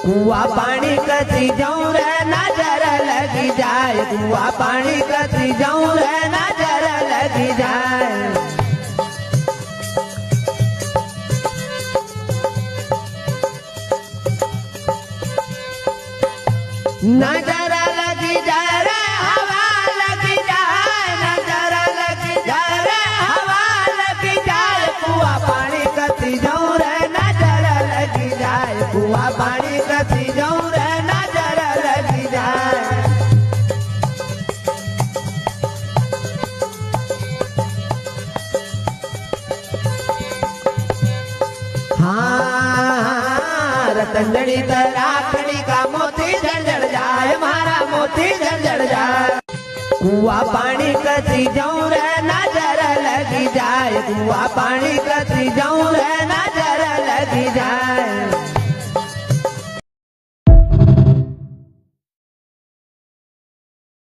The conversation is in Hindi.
कुआ पानी कसी जाऊं रे नजर लगी जाए, कुआ पानी कसी जाऊं रे नजर लगी जाए। नजर लगी जाए रे हवा लगी जाए, नजर लगी जाए रे हवा लगी जाए। कुआ पानी कसी जाऊं रे नजर लगी जाए, कुआ पानी कसी जाऊं रे नजर लगी जाए। हाँ रतंजड़ी तराखड़ी का मोती झंझड़ जाए, मारा मोती झंझड़ जाए। कुआ पानी कसी जाऊं रे नजर लगी जाए, कुआ पानी कसी जाऊं रे नजर लगी जाए।